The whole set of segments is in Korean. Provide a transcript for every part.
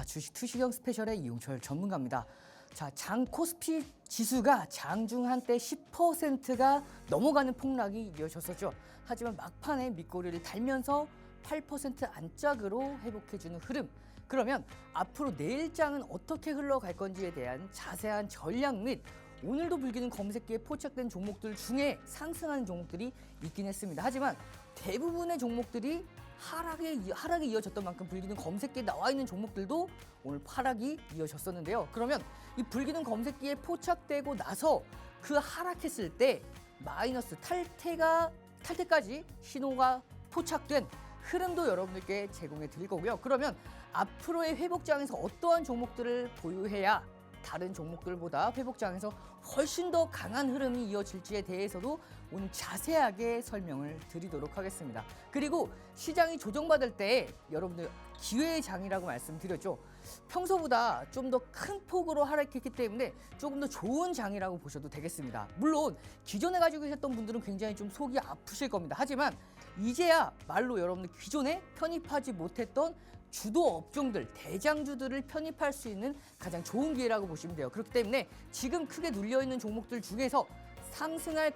주식 투시경 스페셜의 이용철 전문가입니다. 자, 장 코스피 지수가 장중 한때 10%가 넘어가는 폭락이 이어졌었죠. 하지만 막판에 밑꼬리를 달면서 8% 안짝으로 회복해주는 흐름. 그러면 앞으로 내일장은 어떻게 흘러갈 건지에 대한 자세한 전략 및 오늘도 불기는 검색기에 포착된 종목들 중에 상승하는 종목들이 있긴 했습니다. 하지만 대부분의 종목들이 하락에 이어졌던 만큼 불기능 검색기에 나와 있는 종목들도 오늘 하락이 이어졌었는데요. 그러면 이 불기능 검색기에 포착되고 나서 그 하락했을 때 마이너스 탈퇴까지 신호가 포착된 흐름도 여러분들께 제공해 드릴 거고요. 그러면 앞으로의 회복장에서 어떠한 종목들을 보유해야 다른 종목들보다 회복장에서 훨씬 더 강한 흐름이 이어질지에 대해서도 오늘 자세하게 설명을 드리도록 하겠습니다. 그리고 시장이 조정받을 때 여러분들 기회의 장이라고 말씀드렸죠. 평소보다 좀 더 큰 폭으로 하락했기 때문에 조금 더 좋은 장이라고 보셔도 되겠습니다. 물론 기존에 가지고 계셨던 분들은 굉장히 좀 속이 아프실 겁니다. 하지만 이제야 말로 여러분들 기존에 편입하지 못했던 주도 업종들, 대장주들을 편입할 수 있는 가장 좋은 기회라고 보시면 돼요. 그렇기 때문에 지금 크게 눌려있는 종목들 중에서 상승할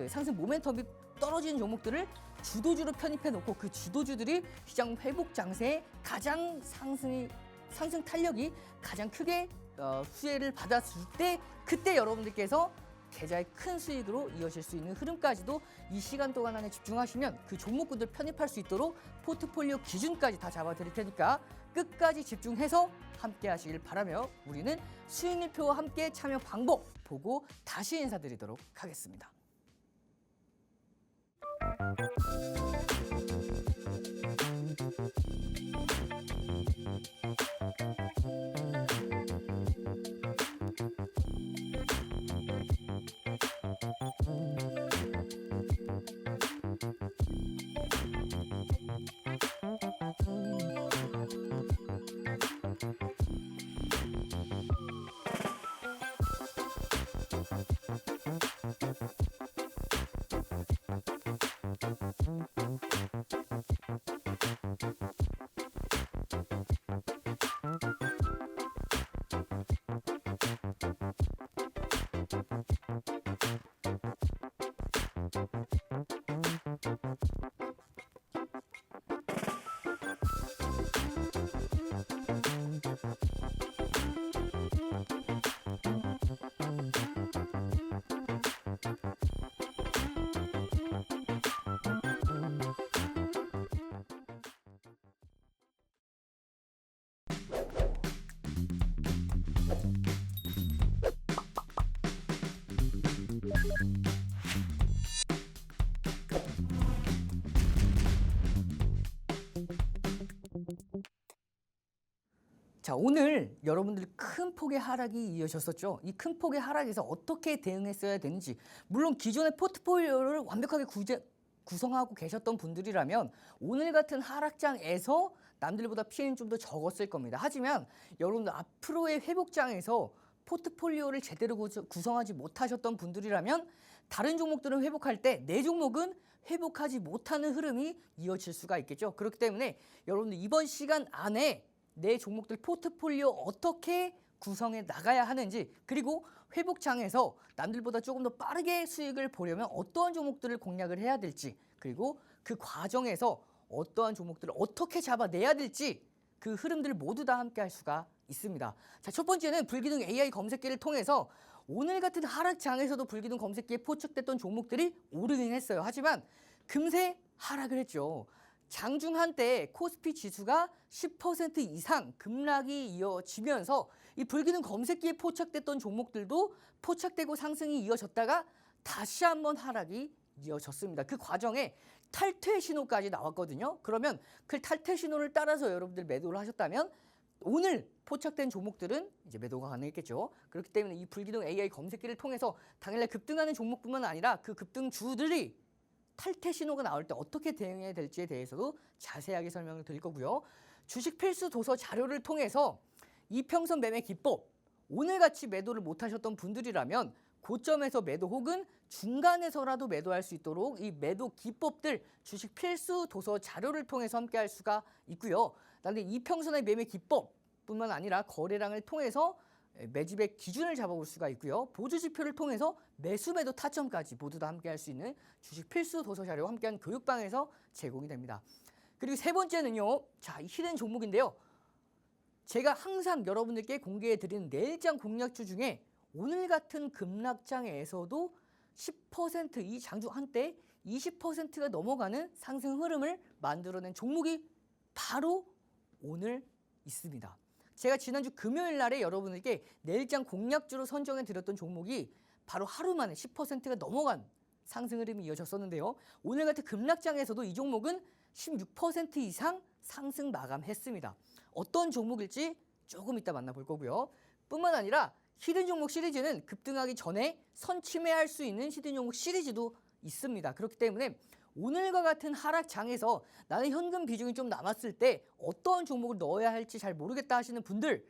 상승 모멘텀이 떨어지는 종목들을 주도주로 편입해 놓고 그 주도주들이 시장 회복 장세에 가장 상승 탄력이 가장 크게 수혜를 받았을 때 그때 여러분들께서 계좌의 큰 수익으로 이어질 수 있는 흐름까지도 이 시간 동안 안에 집중하시면 그 종목군들 편입할 수 있도록 포트폴리오 기준까지 다 잡아드릴 테니까 끝까지 집중해서 함께 하시길 바라며 우리는 수익률표와 함께 참여 방법 보고 다시 인사드리도록 하겠습니다. 자, 오늘 여러분들 큰 폭의 하락이 이어졌었죠. 이 큰 폭의 하락에서 어떻게 대응했어야 되는지, 물론 기존의 포트폴리오를 완벽하게 구성하고 계셨던 분들이라면 오늘 같은 하락장에서 남들보다 피해는 좀 더 적었을 겁니다. 하지만 여러분들 앞으로의 회복장에서 포트폴리오를 제대로 구성하지 못하셨던 분들이라면 다른 종목들은 회복할 때 내 종목은 회복하지 못하는 흐름이 이어질 수가 있겠죠. 그렇기 때문에 여러분들 이번 시간 안에 내 종목들 포트폴리오 어떻게 구성해 나가야 하는지, 그리고 회복장에서 남들보다 조금 더 빠르게 수익을 보려면 어떠한 종목들을 공략을 해야 될지, 그리고 그 과정에서 어떠한 종목들을 어떻게 잡아내야 될지 그 흐름들을 모두 다 함께 할 수가 있습니다. 자, 첫 번째는 불기능 AI 검색기를 통해서 오늘 같은 하락장에서도 불기능 검색기에 포착됐던 종목들이 오르긴 했어요. 하지만 금세 하락을 했죠. 장중 한때 코스피 지수가 10% 이상 급락이 이어지면서 이 불기능 검색기에 포착됐던 종목들도 포착되고 상승이 이어졌다가 다시 한번 하락이 이어졌습니다. 그 과정에 탈퇴 신호까지 나왔거든요. 그러면 그 탈퇴 신호를 따라서 여러분들 매도를 하셨다면 오늘 포착된 종목들은 이제 매도가 가능했겠죠. 그렇기 때문에 이 불기능 AI 검색기를 통해서 당일날 급등하는 종목뿐만 아니라 그 급등주들이 탈퇴 신호가 나올 때 어떻게 대응해야 될지에 대해서도 자세하게 설명을 드릴 거고요. 주식 필수 도서 자료를 통해서 이평선 매매 기법, 오늘같이 매도를 못하셨던 분들이라면 고점에서 매도 혹은 중간에서라도 매도할 수 있도록 이 매도 기법들 주식 필수 도서 자료를 통해서 함께 할 수가 있고요. 그다음에 이평선의 매매 기법, 뿐만 아니라 거래량을 통해서 매집의 기준을 잡아볼 수가 있고요. 보조 지표를 통해서 매수 매도 타점까지 모두 다 함께할 수 있는 주식 필수 도서 자료와 함께한 교육방에서 제공이 됩니다. 그리고 세 번째는요. 자, 이 히든 종목인데요. 제가 항상 여러분들께 공개해드리는 내일장 공략주 중에 오늘 같은 급락장에서도 10% 이 장중 한때 20%가 넘어가는 상승 흐름을 만들어낸 종목이 바로 오늘 있습니다. 제가 지난주 금요일 날에 여러분들께 내일장 공략주로 선정해 드렸던 종목이 바로 하루 만에 10%가 넘어간 상승 흐름이 이어졌었는데요. 오늘 같은 급락장에서도 이 종목은 16% 이상 상승 마감했습니다. 어떤 종목일지 조금 이따 만나볼 거고요. 뿐만 아니라 히든 종목 시리즈는 급등하기 전에 선침해할 수 있는 히든 종목 시리즈도 있습니다. 그렇기 때문에 오늘과 같은 하락장에서 나는 현금 비중이 좀 남았을 때 어떤 종목을 넣어야 할지 잘 모르겠다 하시는 분들,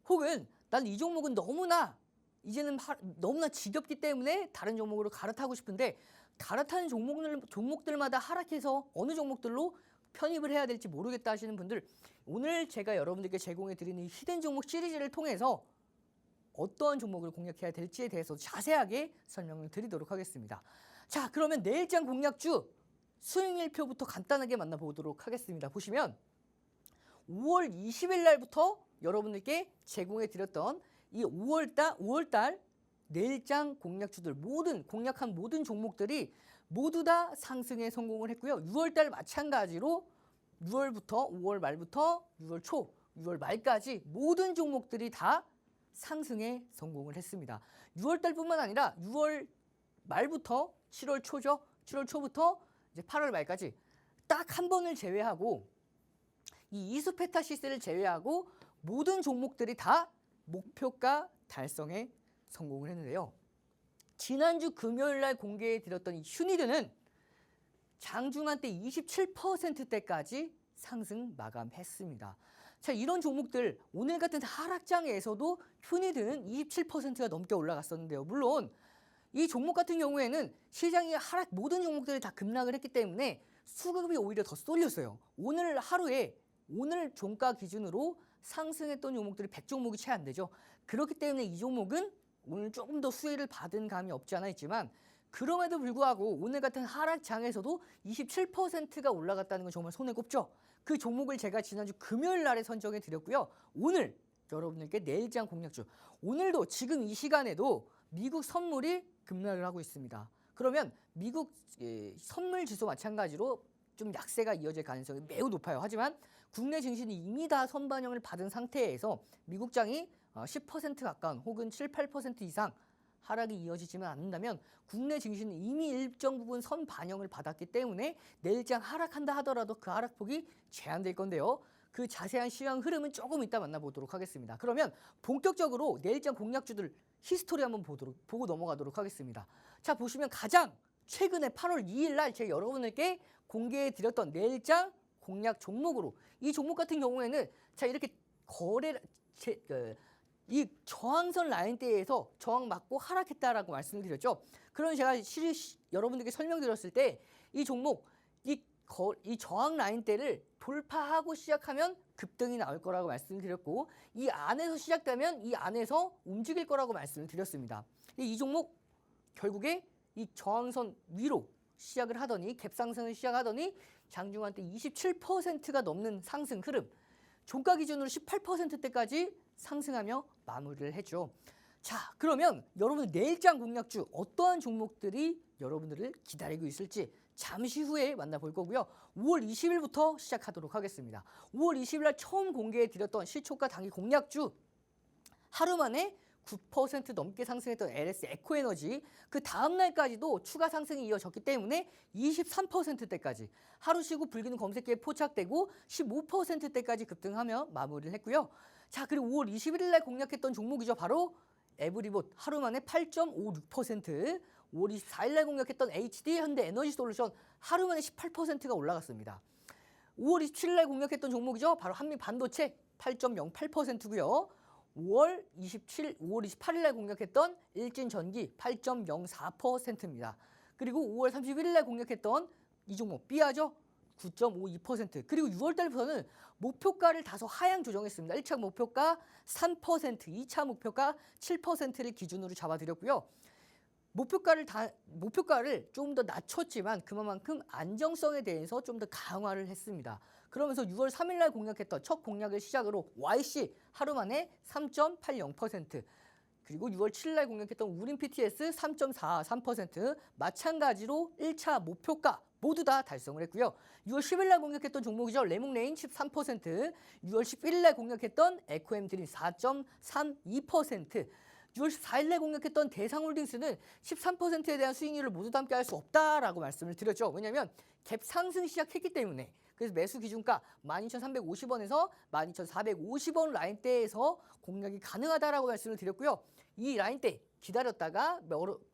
혹은 난 이 종목은 너무나 이제는 너무나 지겹기 때문에 다른 종목으로 갈아타고 싶은데 갈아타는 종목들마다 하락해서 어느 종목들로 편입을 해야 될지 모르겠다 하시는 분들, 오늘 제가 여러분들께 제공해 드리는 이 히든 종목 시리즈를 통해서 어떤 종목을 공략해야 될지에 대해서 자세하게 설명을 드리도록 하겠습니다. 자, 그러면 내일장 공략주 수익일표부터 간단하게 만나보도록 하겠습니다. 보시면 5월 20일 날부터 여러분들께 제공해 드렸던 이 5월달 내일장 공략주들 공략한 모든 종목들이 모두 다 상승에 성공을 했고요. 6월달 마찬가지로 6월부터 5월 말부터 6월 초, 6월 말까지 모든 종목들이 다 상승에 성공을 했습니다. 6월달뿐만 아니라 6월 말부터 7월 초죠. 7월 초부터 이제 8월 말까지 딱 한 번을 제외하고 이 이수페타시스를 제외하고 모든 종목들이 다 목표가 달성에 성공을 했는데요. 지난주 금요일 날 공개해 드렸던 이 휴니드는 장중한 때 27%대까지 상승 마감했습니다. 자, 이런 종목들 오늘 같은 하락장에서도 휴니드는 27%가 넘게 올라갔었는데요. 물론 이 종목 같은 경우에는 시장이 모든 종목들이 다 급락을 했기 때문에 수급이 오히려 더 쏠렸어요. 오늘 하루에 오늘 종가 기준으로 상승했던 종목들이 100종목이 채 안 되죠. 그렇기 때문에 이 종목은 오늘 조금 더 수혜를 받은 감이 없지 않아 있지만 그럼에도 불구하고 오늘 같은 하락장에서도 27%가 올라갔다는 건 정말 손에 꼽죠. 그 종목을 제가 지난주 금요일 날에 선정해 드렸고요. 오늘 여러분들께 내일장 공략주, 오늘도 지금 이 시간에도 미국 선물이 급락을 하고 있습니다. 그러면 미국 선물 지수 마찬가지로 좀 약세가 이어질 가능성이 매우 높아요. 하지만 국내 증시는 이미 다 선반영을 받은 상태에서 미국장이 10% 가까운 혹은 7, 8% 이상 하락이 이어지지만 않는다면 국내 증시는 이미 일정 부분 선반영을 받았기 때문에 내일장 하락한다 하더라도 그 하락폭이 제한될 건데요. 그 자세한 시황 흐름은 조금 이따 만나보도록 하겠습니다. 그러면 본격적으로 내일장 공략주들 히스토리 한번 보고 넘어가도록 하겠습니다. 자, 보시면 가장 최근에 8월 2일 날 제가 여러분들께 공개해 드렸던 내일장 공략 종목으로, 이 종목 같은 경우에는 자, 이렇게 이 저항선 라인대에서 저항 맞고 하락했다라고 말씀을 드렸죠. 그럼 제가 여러분들께 설명드렸을 때 이 종목 이 저항 라인대를 돌파하고 시작하면 급등이 나올 거라고 말씀을 드렸고, 이 안에서 시작되면 이 안에서 움직일 거라고 말씀을 드렸습니다. 이 종목 결국에 이 저항선 위로 시작을 하더니 갭상승을 시작하더니 장중한 때 27%가 넘는 상승 흐름, 종가 기준으로 18%대까지 상승하며 마무리를 했죠. 자, 그러면 여러분 내일장 공략주 어떠한 종목들이 여러분들을 기다리고 있을지 잠시 후에 만나볼 거고요. 5월 20일부터 시작하도록 하겠습니다. 5월 20일 날 처음 공개해 드렸던 시초가 단기 공략주, 하루 만에 9% 넘게 상승했던 LS 에코에너지, 그 다음 날까지도 추가 상승이 이어졌기 때문에 23%대까지 하루 쉬고 불기능 검색기에 포착되고 15%대까지 급등하며 마무리를 했고요. 자, 그리고 5월 21일 날 공략했던 종목이죠. 바로 에브리봇, 하루 만에 8.56%, 5월 24일 날 공략했던 HD 현대에너지솔루션, 하루 만에 18%가 올라갔습니다. 5월 27일 날 공략했던 종목이죠. 바로 한미반도체 8.08%고요. 5월 28일 날 공략했던 일진전기 8.04%입니다. 그리고 5월 31일 날 공략했던 이 종목 삐아죠. 9.52%. 그리고 6월 달부터는 목표가를 다소 하향 조정했습니다. 1차 목표가 3%, 2차 목표가 7%를 기준으로 잡아드렸고요. 목표가를 좀 더 낮췄지만 그만큼 안정성에 대해서 좀 더 강화를 했습니다. 그러면서 6월 3일 날 공략했던 첫 공략을 시작으로 YC 하루 만에 3.80%, 그리고 6월 7일 날 공략했던 우린 PTS 3.43%, 마찬가지로 1차 목표가 모두 다 달성을 했고요. 6월 10일 날 공략했던 종목이죠. 레몽레인 13%, 6월 11일 날 공략했던 에코엠드린 4.32%, 6월 14일 날 공략했던 대상홀딩스는 13%에 대한 수익률을 모두 다 함께 할 수 없다라고 말씀을 드렸죠. 왜냐하면 갭 상승 시작했기 때문에. 그래서 매수 기준가 12,350원에서 12,450원 라인대에서 공략이 가능하다라고 말씀을 드렸고요. 이 라인대 기다렸다가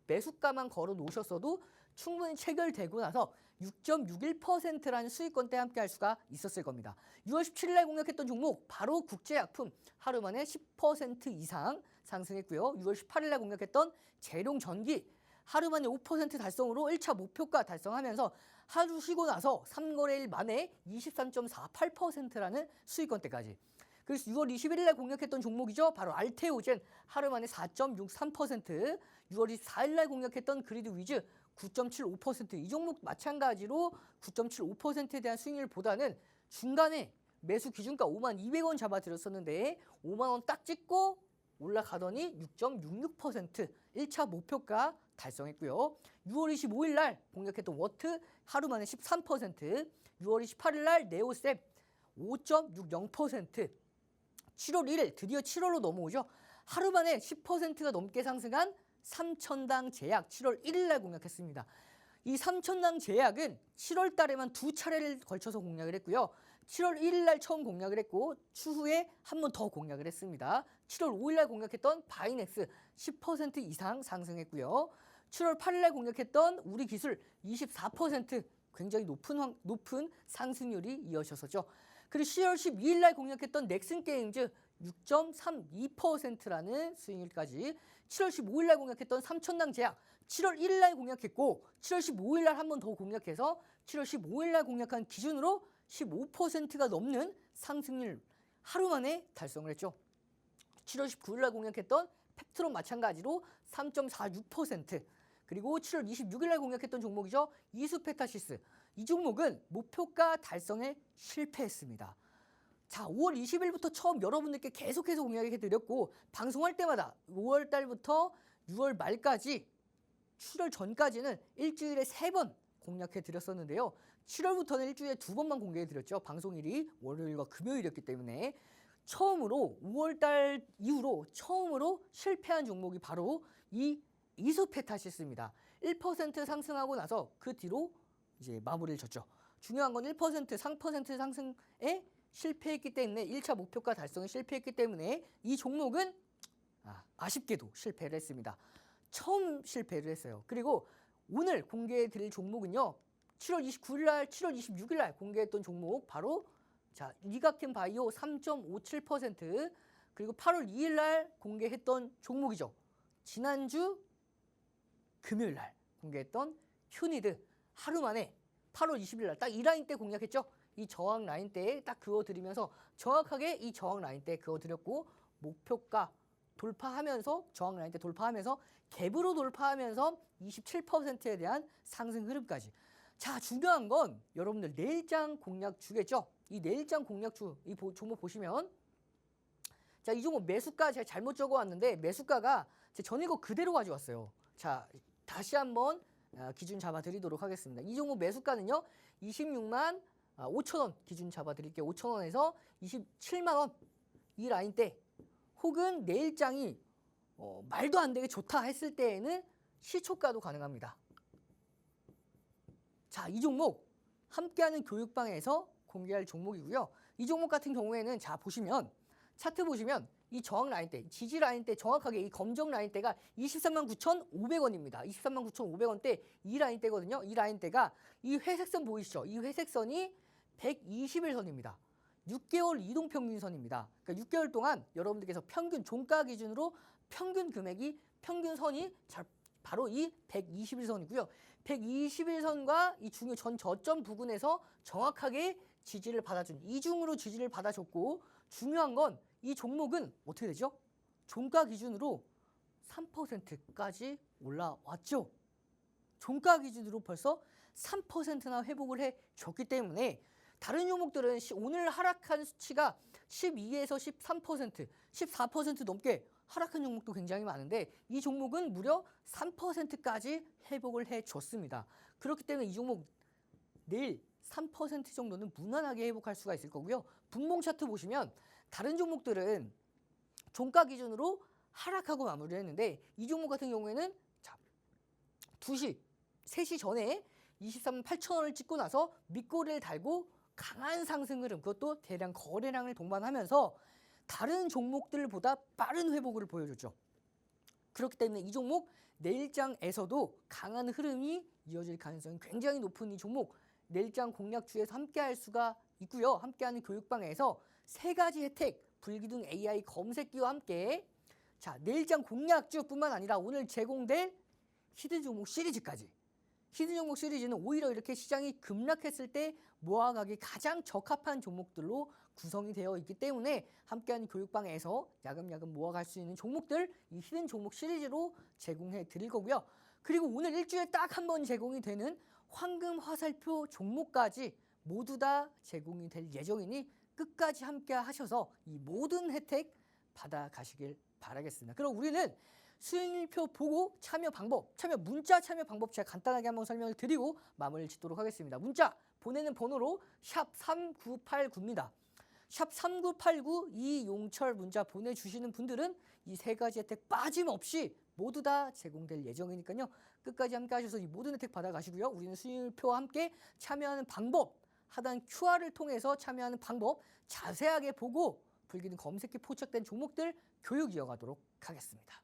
매수가만 걸어 놓으셨어도 충분히 체결되고 나서 6.61%라는 수익권대 함께 할 수가 있었을 겁니다. 6월 17일 날 공략했던 종목 바로 국제약품 하루 만에 10% 이상 상승했고요. 6월 18일 날 공략했던 재룡전기 하루 만에 5% 달성으로 1차 목표가 달성하면서 하루 쉬고 나서 3거래일 만에 23.48%라는 수익권대까지. 그래서 6월 21일 날 공략했던 종목이죠. 바로 알테오젠 하루 만에 4.63%, 6월 24일 날 공략했던 그리드 위즈 9.75%, 이 종목 마찬가지로 9.75%에 대한 수익률보다는 중간에 매수 기준가 52,000원 잡아드렸었는데 50,000원 딱 찍고 올라가더니 6.66%, 1차 목표가 달성했고요. 6월 25일 날 공략했던 워트 하루 만에 13%, 6월 28일 날 네오셉 5.60%, 7월 1일 드디어 7월로 넘어오죠. 하루 만에 10%가 넘게 상승한 삼천당 제약 7월 1일 날 공략했습니다. 이 삼천당 제약은 7월 달에만 두 차례를 걸쳐서 공략을 했고요. 7월 1일 날 처음 공략을 했고 추후에 한 번 더 공략을 했습니다. 7월 5일 날 공략했던 바이넥스 10% 이상 상승했고요. 7월 8일 날 공략했던 우리기술 24%, 굉장히 높은 상승률이 이어졌었죠. 그리고 10월 12일 날 공략했던 넥슨게임즈 6.32%라는 수익률까지, 7월 15일 날 공략했던 삼천당 제약 7월 1일 날 공략했고 7월 15일 날 한 번 더 공략해서 7월 15일 날 공략한 기준으로 15%가 넘는 상승률 하루 만에 달성을 했죠. 7월 19일 날 공략했던 펩트론 마찬가지로 3.46%, 그리고 7월 26일 날 공략했던 종목이죠. 이수페타시스, 이 종목은 목표가 달성에 실패했습니다. 자, 5월 20일부터 처음 여러분들께 계속해서 공략해드렸고 방송할 때마다 5월 달부터 6월 말까지 출월 전까지는 일주일에 3번 공략해드렸었는데요. 7월부터는 일주일에 2번만 공개해드렸죠. 방송일이 월요일과 금요일이었기 때문에. 처음으로 5월 달 이후로 처음으로 실패한 종목이 바로 이 이수페타시스입니다. 1% 상승하고 나서 그 뒤로 이제 마무리를 졌죠. 중요한 건 1%, 3% 상승에 실패했기 때문에 1차 목표가 달성에 실패했기 때문에 이 종목은 아쉽게도 실패를 했습니다. 처음 실패를 했어요. 그리고 오늘 공개해 드릴 종목은요. 7월 29일 날, 7월 26일 날 공개했던 종목 바로 리가켄 바이오 3.57%, 그리고 8월 2일 날 공개했던 종목이죠. 지난주 금요일 날 공개했던 휴니드 하루 만에 8월 20일 날 딱 이 라인대 공략했죠. 이 저항 라인대에 딱 그어드리면서 정확하게 이 저항 라인대에 그어드렸고 목표가 돌파하면서 저항 라인대 돌파하면서 갭으로 돌파하면서 27%에 대한 상승 흐름까지. 자, 중요한 건 여러분들 내일장 공략주겠죠. 이 내일장 공략주 이 종목 보시면 자, 이 종목 매수가 제가 잘못 적어왔는데 매수가가 제 전에 거 그대로 가져왔어요. 자, 다시 한번 기준 잡아드리도록 하겠습니다. 이 종목 매수가는요 26만 5천원 기준 잡아드릴게요. 5천원에서 27만원 이 라인대, 혹은 내일장이 말도 안 되게 좋다 했을 때에는 시초가도 가능합니다. 자, 이 종목 함께하는 교육방에서 공개할 종목이고요. 이 종목 같은 경우에는 자 보시면 차트 보시면 이 저항 라인대, 지지 라인대, 정확하게 이 검정 라인대가 239,500원입니다. 239,500원대 이 라인대거든요. 이 라인대가 이 회색선 보이시죠? 이 회색선이 121선입니다. 6개월 이동평균선입니다. 그러니까 6개월 동안 여러분들께서 평균 종가 기준으로 평균 금액이 평균선이 잘 바로 이 121선이고요. 121선과 이 중요 전 저점 부근에서 정확하게 지지를 받아준 이중으로 지지를 받아줬고 중요한 건 이 종목은 어떻게 되죠? 종가 기준으로 3%까지 올라왔죠. 종가 기준으로 벌써 3%나 회복을 해줬기 때문에 다른 종목들은 오늘 하락한 수치가 12에서 13%, 14% 넘게 하락한 종목도 굉장히 많은데 이 종목은 무려 3%까지 회복을 해줬습니다. 그렇기 때문에 이 종목 내일 3% 정도는 무난하게 회복할 수가 있을 거고요. 분봉 차트 보시면 다른 종목들은 종가 기준으로 하락하고 마무리를 했는데 이 종목 같은 경우에는 자, 2시, 3시 전에 23만 8천 원을 찍고 나서 밑꼬리를 달고 강한 상승 흐름, 그것도 대량 거래량을 동반하면서 다른 종목들보다 빠른 회복을 보여줬죠. 그렇기 때문에 이 종목 내일장에서도 강한 흐름이 이어질 가능성이 굉장히 높은 이 종목 내일장 공략주에서 함께할 수가 있고요. 함께하는 교육방에서 3가지 혜택, 불기둥 AI 검색기와 함께 자 내일장 공략주뿐만 아니라 오늘 제공될 히든 종목 시리즈까지 히든 종목 시리즈는 오히려 이렇게 시장이 급락했을 때 모아가기 가장 적합한 종목들로 구성이 되어 있기 때문에 함께하는 교육방에서 야금야금 모아갈 수 있는 종목들 이 히든 종목 시리즈로 제공해 드릴 거고요. 그리고 오늘 일주일에 딱 한 번 제공이 되는 황금 화살표 종목까지 모두 다 제공이 될 예정이니 끝까지 함께 하셔서 이 모든 혜택 받아가시길 바라겠습니다. 그럼 우리는 수익률표 보고 참여 방법, 문자 참여 방법 제가 간단하게 한번 설명을 드리고 마무리를 짓도록 하겠습니다. 문자 보내는 번호로 샵 3989입니다. 샵 3989 이용철 문자 보내주시는 분들은 이 3가지 혜택 빠짐없이 모두 다 제공될 예정이니까요. 끝까지 함께 하셔서 이 모든 혜택 받아가시고요. 우리는 수익률표와 함께 참여하는 방법, 하단 QR을 통해서 참여하는 방법 자세하게 보고 불기둥 검색기 포착된 종목들 교육 이어가도록 하겠습니다.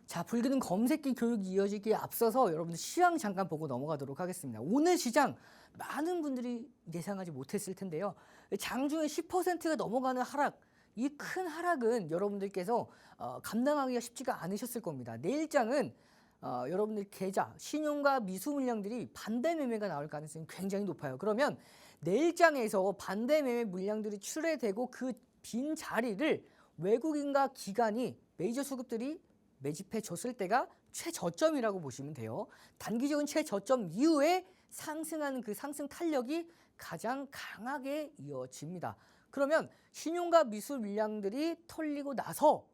자, 불기둥 검색기 교육이 이어지기에 앞서서 여러분들 시황 잠깐 보고 넘어가도록 하겠습니다. 오늘 시장 많은 분들이 예상하지 못했을 텐데요. 장중에 10%가 넘어가는 하락, 이 큰 하락은 여러분들께서 감당하기가 쉽지가 않으셨을 겁니다. 내일장은 여러분들 계좌, 신용과 미수 물량들이 반대 매매가 나올 가능성이 굉장히 높아요. 그러면 내일장에서 반대 매매 물량들이 출회되고 그 빈 자리를 외국인과 기관이 메이저 수급들이 매집해 줬을 때가 최저점이라고 보시면 돼요. 단기적인 최저점 이후에 상승하는 그 상승 탄력이 가장 강하게 이어집니다. 그러면 신용과 미수 물량들이 털리고 나서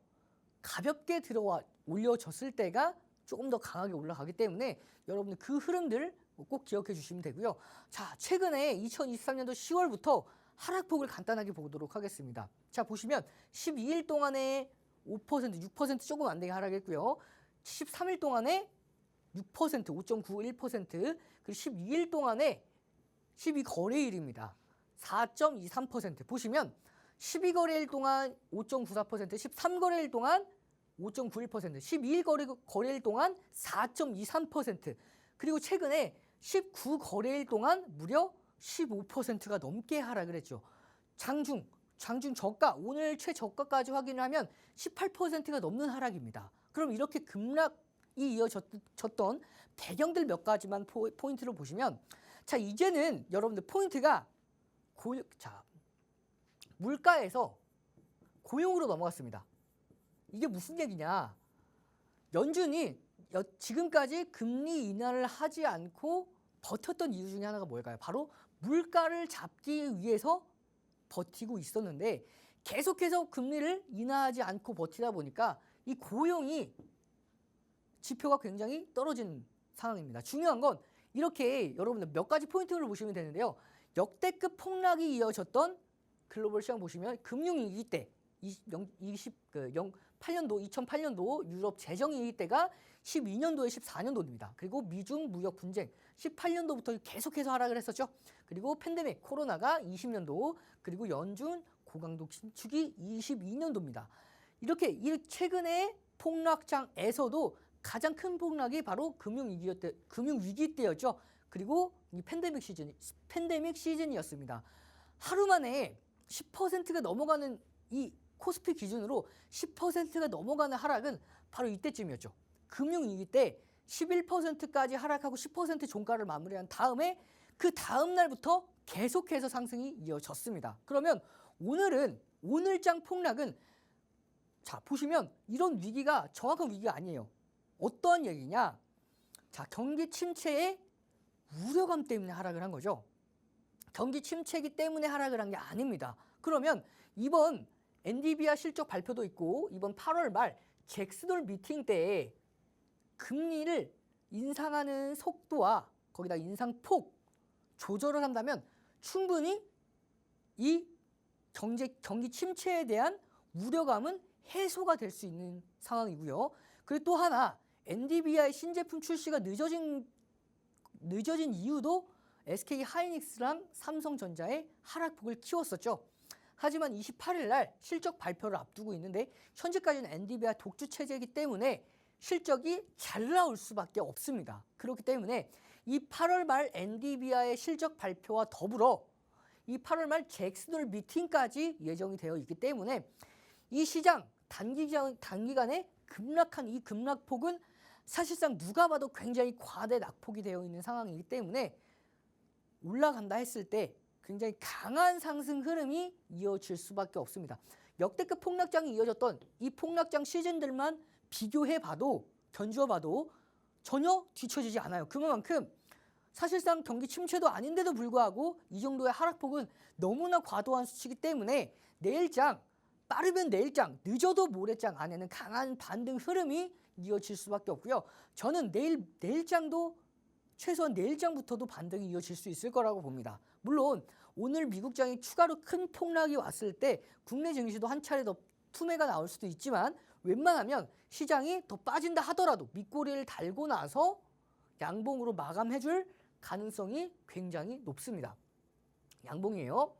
가볍게 들어와 올려졌을 때가 조금 더 강하게 올라가기 때문에 여러분들 그 흐름들 꼭 기억해 주시면 되고요. 자, 최근에 2023년도 10월부터 하락폭을 간단하게 보도록 하겠습니다. 자, 보시면 12일 동안에 5%, 6% 조금 안 되게 하락했고요. 13일 동안에 6%, 5.91%, 그리고 12일 동안에 12거래일입니다. 4.23%. 보시면 12거래일 동안 5.94%, 13거래일 동안 5.91%, 12일 거래일 동안 4.23%, 그리고 최근에 19거래일 동안 무려 15%가 넘게 하락을 했죠. 장중 저가, 오늘 최저가까지 확인을 하면 18%가 넘는 하락입니다. 그럼 이렇게 급락 이어졌던 배경들 몇 가지만 포인트를 보시면, 자, 이제는 여러분들 포인트가 물가에서 고용으로 넘어갔습니다. 이게 무슨 얘기냐? 연준이 지금까지 금리 인하를 하지 않고 버텼던 이유 중에 하나가 뭘까요? 바로 물가를 잡기 위해서 버티고 있었는데, 계속해서 금리를 인하하지 않고 버티다 보니까 이 고용이 지표가 굉장히 떨어진 상황입니다. 중요한 건 이렇게 여러분들 몇 가지 포인트를 보시면 되는데요. 역대급 폭락이 이어졌던 글로벌 시장 보시면 금융위기 때 2008년도 유럽 재정위기 때가 12년도에 14년도입니다. 그리고 미중 무역 분쟁 18년도부터 계속해서 하락을 했었죠. 그리고 팬데믹 코로나가 20년도, 그리고 연준 고강도 긴축이 22년도입니다. 이렇게 최근에 폭락장에서도 가장 큰 폭락이 바로 금융위기 때였죠. 그리고 이 팬데믹 시즌이었습니다. 하루 만에 10%가 넘어가는 이 코스피 기준으로 10%가 넘어가는 하락은 바로 이때쯤이었죠. 금융위기 때 11%까지 하락하고 10% 종가를 마무리한 다음에 그 다음 날부터 계속해서 상승이 이어졌습니다. 그러면 오늘장 폭락은, 자, 보시면 이런 위기가 정확한 위기가 아니에요. 어떠한 얘기냐? 자, 경기 침체의 우려감 때문에 하락을 한 거죠. 경기 침체이기 때문에 하락을 한 게 아닙니다. 그러면 이번 엔디비아 실적 발표도 있고, 이번 8월 말 잭슨홀 미팅 때에 금리를 인상하는 속도와 거기다 인상폭 조절을 한다면 충분히 이 경기 침체에 대한 우려감은 해소가 될 수 있는 상황이고요. 그리고 또 하나, 엔디비아의 신제품 출시가 늦어진 이유도 SK 하이닉스랑 삼성전자의 하락폭을 키웠었죠. 하지만 28일 날 실적 발표를 앞두고 있는데, 현재까지는 엔디비아 독주 체제이기 때문에 실적이 잘 나올 수밖에 없습니다. 그렇기 때문에 이 8월 말 엔디비아의 실적 발표와 더불어 이 8월 말 잭슨홀 미팅까지 예정이 되어 있기 때문에 이 시장 단기간에 급락한 이 급락폭은 사실상 누가 봐도 굉장히 과대 낙폭이 되어 있는 상황이기 때문에 올라간다 했을 때 굉장히 강한 상승 흐름이 이어질 수밖에 없습니다. 역대급 폭락장이 이어졌던 이 폭락장 시즌들만 비교해봐도, 견주어봐도 전혀 뒤처지지 않아요. 그만큼 사실상 경기 침체도 아닌데도 불구하고 이 정도의 하락폭은 너무나 과도한 수치이기 때문에 내일장, 빠르면 내일장, 늦어도 모레장 안에는 강한 반등 흐름이 이어질 수밖에 없고요. 저는 내일장도 최소한 내일장부터도 반등이 이어질 수 있을 거라고 봅니다. 물론 오늘 미국장이 추가로 큰 폭락이 왔을 때 국내 증시도 한 차례 더 투매가 나올 수도 있지만, 웬만하면 시장이 더 빠진다 하더라도 밑꼬리를 달고 나서 양봉으로 마감해줄 가능성이 굉장히 높습니다. 양봉이에요.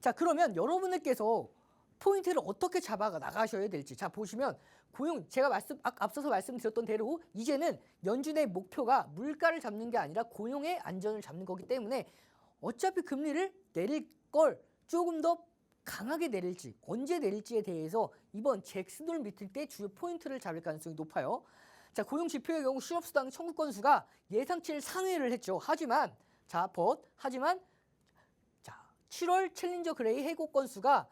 자, 그러면 여러분들께서 포인트를 어떻게 잡아 나가셔야 될지, 자, 보시면 고용, 제가 앞서서 말씀드렸던 대로 이제는 연준의 목표가 물가를 잡는 게 아니라 고용의 안전을 잡는 거기 때문에 어차피 금리를 내릴 걸 조금 더 강하게 내릴지, 언제 내릴지에 대해서 이번 잭슨홀 미팅 때 주요 포인트를 잡을 가능성이 높아요. 자, 고용 지표의 경우 실업수당 청구 건수가 예상치를 상회를 했죠. 하지만 7월 챌린저 그레이 해고 건수가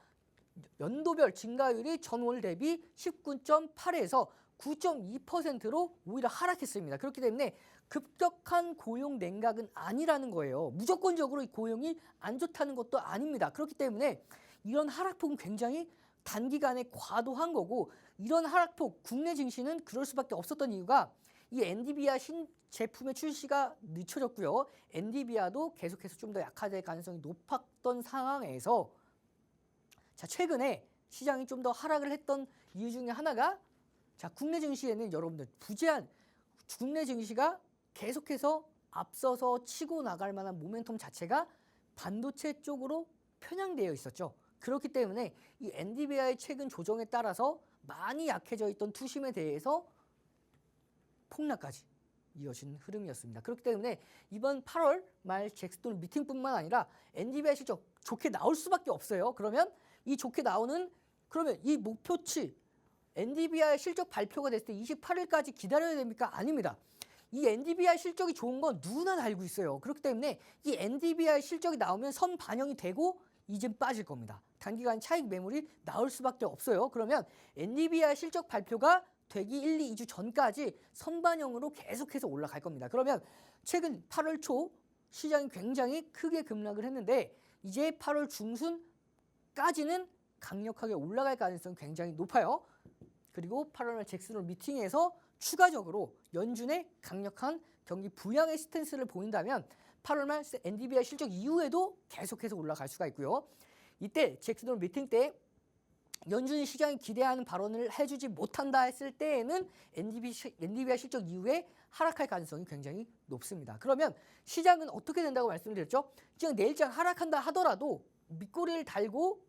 연도별 증가율이 전월 대비 19.8에서 9.2%로 오히려 하락했습니다. 그렇기 때문에 급격한 고용 냉각은 아니라는 거예요. 무조건적으로 고용이 안 좋다는 것도 아닙니다. 그렇기 때문에 이런 하락폭은 굉장히 단기간에 과도한 거고, 이런 하락폭, 국내 증시는 그럴 수밖에 없었던 이유가 이 엔디비아 신제품의 출시가 늦춰졌고요. 엔디비아도 계속해서 좀 더 약화될 가능성이 높았던 상황에서, 자, 최근에 시장이 좀 더 하락을 했던 이유 중에 하나가, 자, 국내 증시에는 여러분들 국내 증시가 계속해서 앞서서 치고 나갈 만한 모멘텀 자체가 반도체 쪽으로 편향되어 있었죠. 그렇기 때문에 이 엔디비아의 최근 조정에 따라서 많이 약해져 있던 투심에 대해서 폭락까지 이어진 흐름이었습니다. 그렇기 때문에 이번 8월 말 잭슨홀 미팅뿐만 아니라 엔디비아 실적 좋게 나올 수밖에 없어요. 그러면 이 좋게 나오는, 그러면 이 목표치 NDBI 실적 발표가 됐을 때 28일까지 기다려야 됩니까? 아닙니다. 이 NDBI 실적이 좋은 건 누구나 다 알고 있어요. 그렇기 때문에 이 NDBI 실적이 나오면 선 반영이 되고 이젠 빠질 겁니다. 단기간 차익 매물이 나올 수밖에 없어요. 그러면 NDBI 실적 발표가 되기 1, 2주 전까지 선반영으로 계속해서 올라갈 겁니다. 그러면 최근 8월 초 시장이 굉장히 크게 급락을 했는데 이제 8월 중순까지는 강력하게 올라갈 가능성이 굉장히 높아요. 그리고 8월 말 잭슨홀 미팅에서 추가적으로 연준의 강력한 경기 부양의 스탠스를 보인다면 8월 말 NDBI 실적 이후에도 계속해서 올라갈 수가 있고요. 이때 잭슨홀 미팅 때 연준이 시장이 기대하는 발언을 해주지 못한다 했을 때에는 NDBI 실적 이후에 하락할 가능성이 굉장히 높습니다. 그러면 시장은 어떻게 된다고 말씀드렸죠? 지금 내일장 하락한다 하더라도 밑꼬리를 달고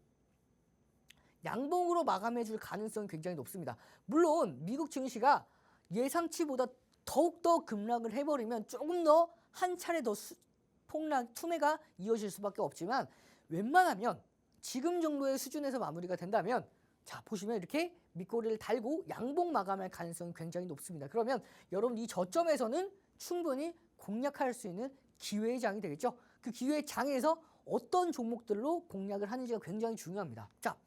양봉으로 마감해 줄 가능성이 굉장히 높습니다. 물론 미국 증시가 예상치보다 더욱더 급락을 해버리면 조금 더 한 차례 더 투매가 이어질 수밖에 없지만 웬만하면 지금 정도의 수준에서 마무리가 된다면 자 보시면 이렇게 밑꼬리를 달고 양봉 마감할 가능성이 굉장히 높습니다. 그러면 여러분 이 저점에서는 충분히 공략할 수 있는 기회의 장이 되겠죠. 그 기회의 장에서 어떤 종목들로 공략을 하는지가 굉장히 중요합니다. 자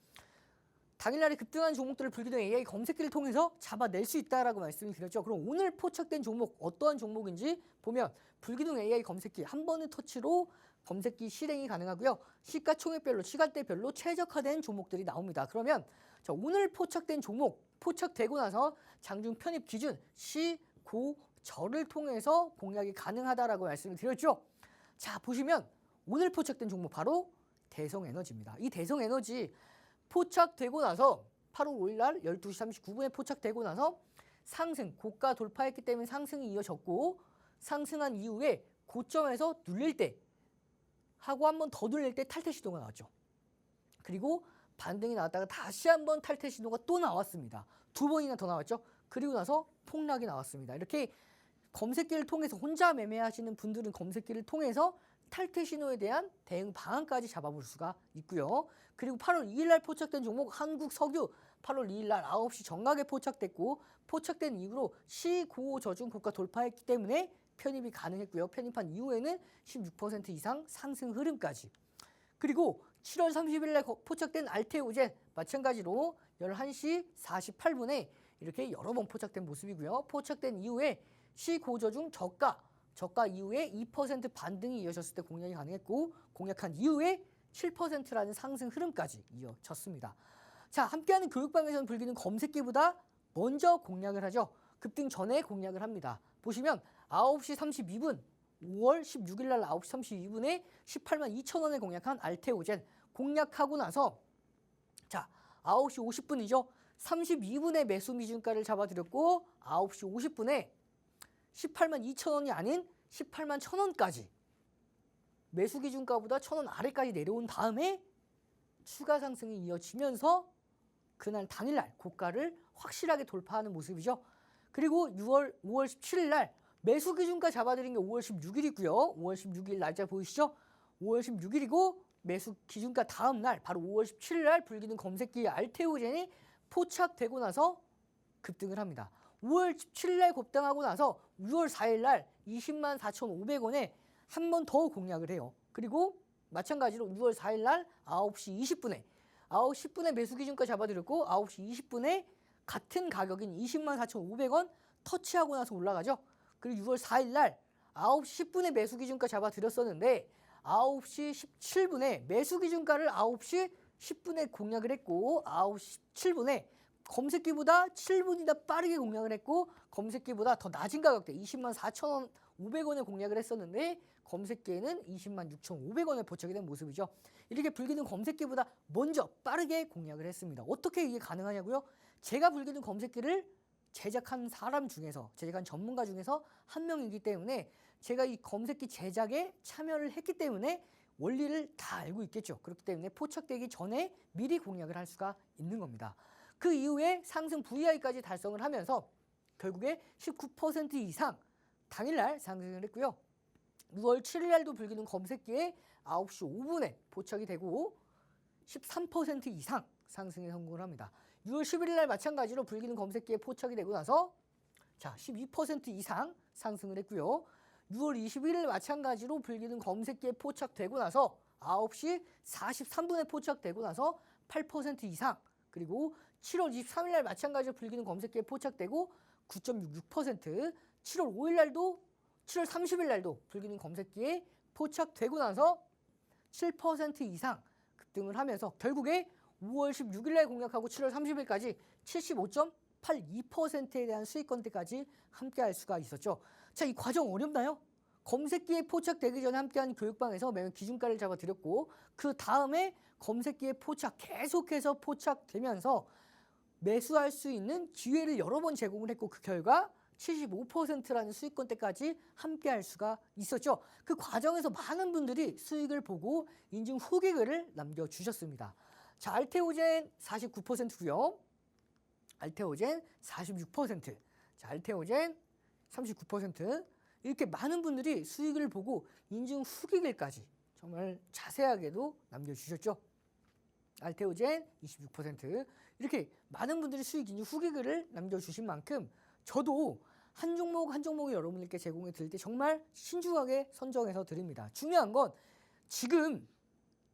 당일날에 급등한 종목들을 불기둥 AI 검색기를 통해서 잡아낼 수 있다라고 말씀을 드렸죠. 그럼 오늘 포착된 종목 어떠한 종목인지 보면 불기둥 AI 검색기 한 번의 터치로 검색기 실행이 가능하고요. 시가총액별로 시간대별로 최적화된 종목들이 나옵니다. 그러면 자, 오늘 포착된 종목 포착되고 나서 장중 편입 기준 시, 고, 절을 통해서 공략이 가능하다라고 말씀을 드렸죠. 자 보시면 오늘 포착된 종목 바로 대성에너지입니다. 이 대성에너지 포착되고 나서 8월 5일 날 12시 39분에 포착되고 나서 상승, 고가 돌파했기 때문에 상승이 이어졌고 상승한 이후에 고점에서 눌릴 때 하고 한 번 더 눌릴 때 탈퇴 시도가 나왔죠. 그리고 반등이 나왔다가 다시 한번 탈퇴 시도가 또 나왔습니다. 두 번이나 더 나왔죠. 그리고 나서 폭락이 나왔습니다. 이렇게 검색기를 통해서 혼자 매매하시는 분들은 검색기를 통해서 탈퇴 신호에 대한 대응 방안까지 잡아볼 수가 있고요. 그리고 8월 2일 날 포착된 종목 한국석유 8월 2일 날 9시 정각에 포착됐고 포착된 이후로 시고 저중 고가 돌파했기 때문에 편입이 가능했고요. 편입한 이후에는 16% 이상 상승 흐름까지. 그리고 7월 30일 날 포착된 알테오젠 마찬가지로 11시 48분에 이렇게 여러 번 포착된 모습이고요. 포착된 이후에 시고저중 저가 이후에 2% 반등이 이어졌을 때 공략이 가능했고 공략한 이후에 7%라는 상승 흐름까지 이어졌습니다. 자, 함께하는 교육방에서는 불기는 검색기보다 먼저 공략을 하죠. 급등 전에 공략을 합니다. 보시면 9시 32분 5월 16일 날 9시 32분에 18만 2천 원에 공략한 알테오젠 공략하고 나서 자 9시 50분이죠. 32분에 매수 미준가를 잡아드렸고 9시 50분에 18만 2천 원이 아닌 18만 1천 원까지 매수 기준가보다 1,000원 아래까지 내려온 다음에 추가 상승이 이어지면서 그날 당일날 고가를 확실하게 돌파하는 모습이죠. 그리고 5월 17일 날 매수 기준가 잡아드린 게 5월 16일이고요. 5월 16일 날짜 보이시죠? 5월 16일이고 매수 기준가 다음 날 바로 5월 17일 날 불기둥 검색기 알테오젠이 포착되고 나서 급등을 합니다. 5월 17일 날 급등하고 나서 6월 4일 날 20만 4,500원에 한 번 더 공략을 해요. 그리고 마찬가지로 6월 4일 날 9시 20분에 9시 10분에 매수 기준가 잡아드렸고 9시 20분에 같은 가격인 20만 4,500원 터치하고 나서 올라가죠. 그리고 6월 4일 날 9시 10분에 매수 기준가 잡아드렸었는데 9시 17분에 매수 기준가를 9시 10분에 공략을 했고 9시 17분에 검색기보다 7분이나 빠르게 공략을 했고 검색기보다 더 낮은 가격대 20만 4,500원에 공략을 했었는데 검색기에는 20만 6,500원에 포착이 된 모습이죠. 이렇게 불기둥 검색기보다 먼저 빠르게 공략을 했습니다. 어떻게 이게 가능하냐고요? 제가 불기둥 검색기를 제작한 사람 중에서 제작한 전문가 중에서 한 명이기 때문에 제가 이 검색기 제작에 참여를 했기 때문에 원리를 다 알고 있겠죠. 그렇기 때문에 포착되기 전에 미리 공략을 할 수가 있는 겁니다. 그 이후에 상승 VI까지 달성을 하면서 결국에 19% 이상 당일날 상승을 했고요. 6월 7일 날도 불기둥 검색기에 9시 5분에 포착이 되고 13% 이상 상승에 성공을 합니다. 6월 11일 날 마찬가지로 불기능 검색기에 포착이 되고 나서 자, 12% 이상 상승을 했고요. 6월 21일 마찬가지로 불기능 검색기에 포착되고 나서 9시 43분에 포착되고 나서 8% 이상, 그리고 7월 23일 날 마찬가지로 불기능 검색기에 포착되고 9.66%, 7월 5일 날도 7월 30일 날도 불기능 검색기에 포착되고 나서 7% 이상 급등을 하면서 결국에 5월 16일 날 공략하고 7월 30일까지 75.82%에 대한 수익권대까지 함께 할 수가 있었죠. 자, 이 과정 어렵나요? 검색기에 포착되기 전에 함께한 교육방에서 매번 기준가를 잡아드렸고, 그 다음에 검색기에 계속해서 포착되면서 매수할 수 있는 기회를 여러 번 제공을 했고, 그 결과 75%라는 수익권대까지 함께 할 수가 있었죠. 그 과정에서 많은 분들이 수익을 보고 인증 후기글을 남겨주셨습니다. 자, 알테오젠 49%고요. 알테오젠 46%, 자, 알테오젠 39%, 이렇게 많은 분들이 수익을 보고 인증 후기글까지 정말 자세하게도 남겨주셨죠. 알테오젠 26%, 이렇게 많은 분들이 수익 인증 후기글을 남겨주신 만큼 저도 한 종목 한 종목을 여러분들께 제공해 드릴 때 정말 신중하게 선정해서 드립니다. 중요한 건 지금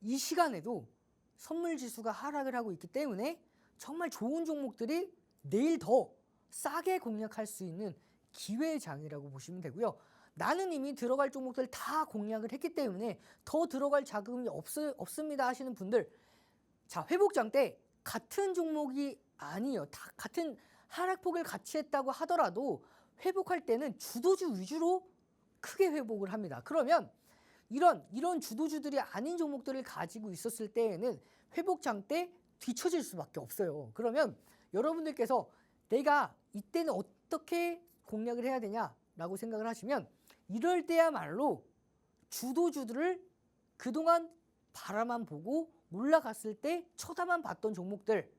이 시간에도 선물 지수가 하락을 하고 있기 때문에 정말 좋은 종목들이 내일 더 싸게 공략할 수 있는 기회장이라고 보시면 되고요. 나는 이미 들어갈 종목들 다 공략을 했기 때문에 더 들어갈 자금이 없습니다 하시는 분들, 자, 회복장 때 같은 종목이 아니에요. 다 같은 하락폭을 같이 했다고 하더라도 회복할 때는 주도주 위주로 크게 회복을 합니다. 그러면 이런 주도주들이 아닌 종목들을 가지고 있었을 때에는 회복장 때 뒤처질 수밖에 없어요. 그러면 여러분들께서 내가 이때는 어떻게 공략을 해야 되냐라고 생각을 하시면, 이럴 때야말로 주도주들을 그동안 바라만 보고 올라갔을 때 쳐다만 봤던 종목들,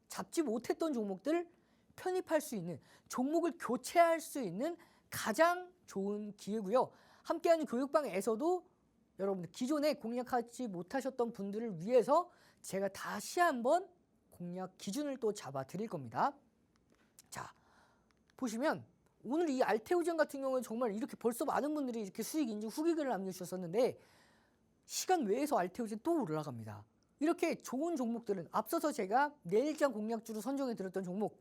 잡지 못했던 종목들 편입할 수 있는, 종목을 교체할 수 있는 가장 좋은 기회고요. 함께하는 교육방에서도 여러분들 기존에 공략하지 못하셨던 분들을 위해서 제가 다시 한번 공략 기준을 또 잡아 드릴 겁니다. 자, 보시면 오늘 이 알테오젠 같은 경우는 정말 이렇게 벌써 많은 분들이 이렇게 수익 인증 후기글을 남겨주셨었는데, 시간 외에서 알테오젠 또 올라갑니다. 이렇게 좋은 종목들은 앞서서 제가 내일장 공략주로 선정해 드렸던 종목,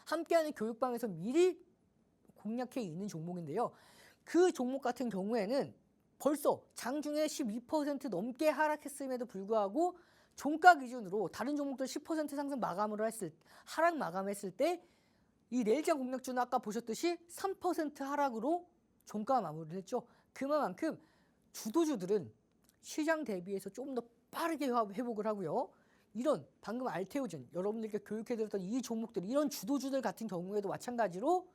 함께하는 교육방에서 미리 공략해 있는 종목인데요. 그 종목 같은 경우에는 벌써 장중에 12% 넘게 하락했음에도 불구하고 종가 기준으로 다른 종목들 10% 상승 하락 마감했을 때 이 내일장 공략주는 아까 보셨듯이 3% 하락으로 종가 마무리를 했죠. 그만큼 주도주들은 시장 대비해서 좀 더 빠르게 회복을 하고요. 이런 방금 알테오젠 여러분들께 교육해드렸던 이 종목들, 이런 주도주들 같은 경우에도 마찬가지로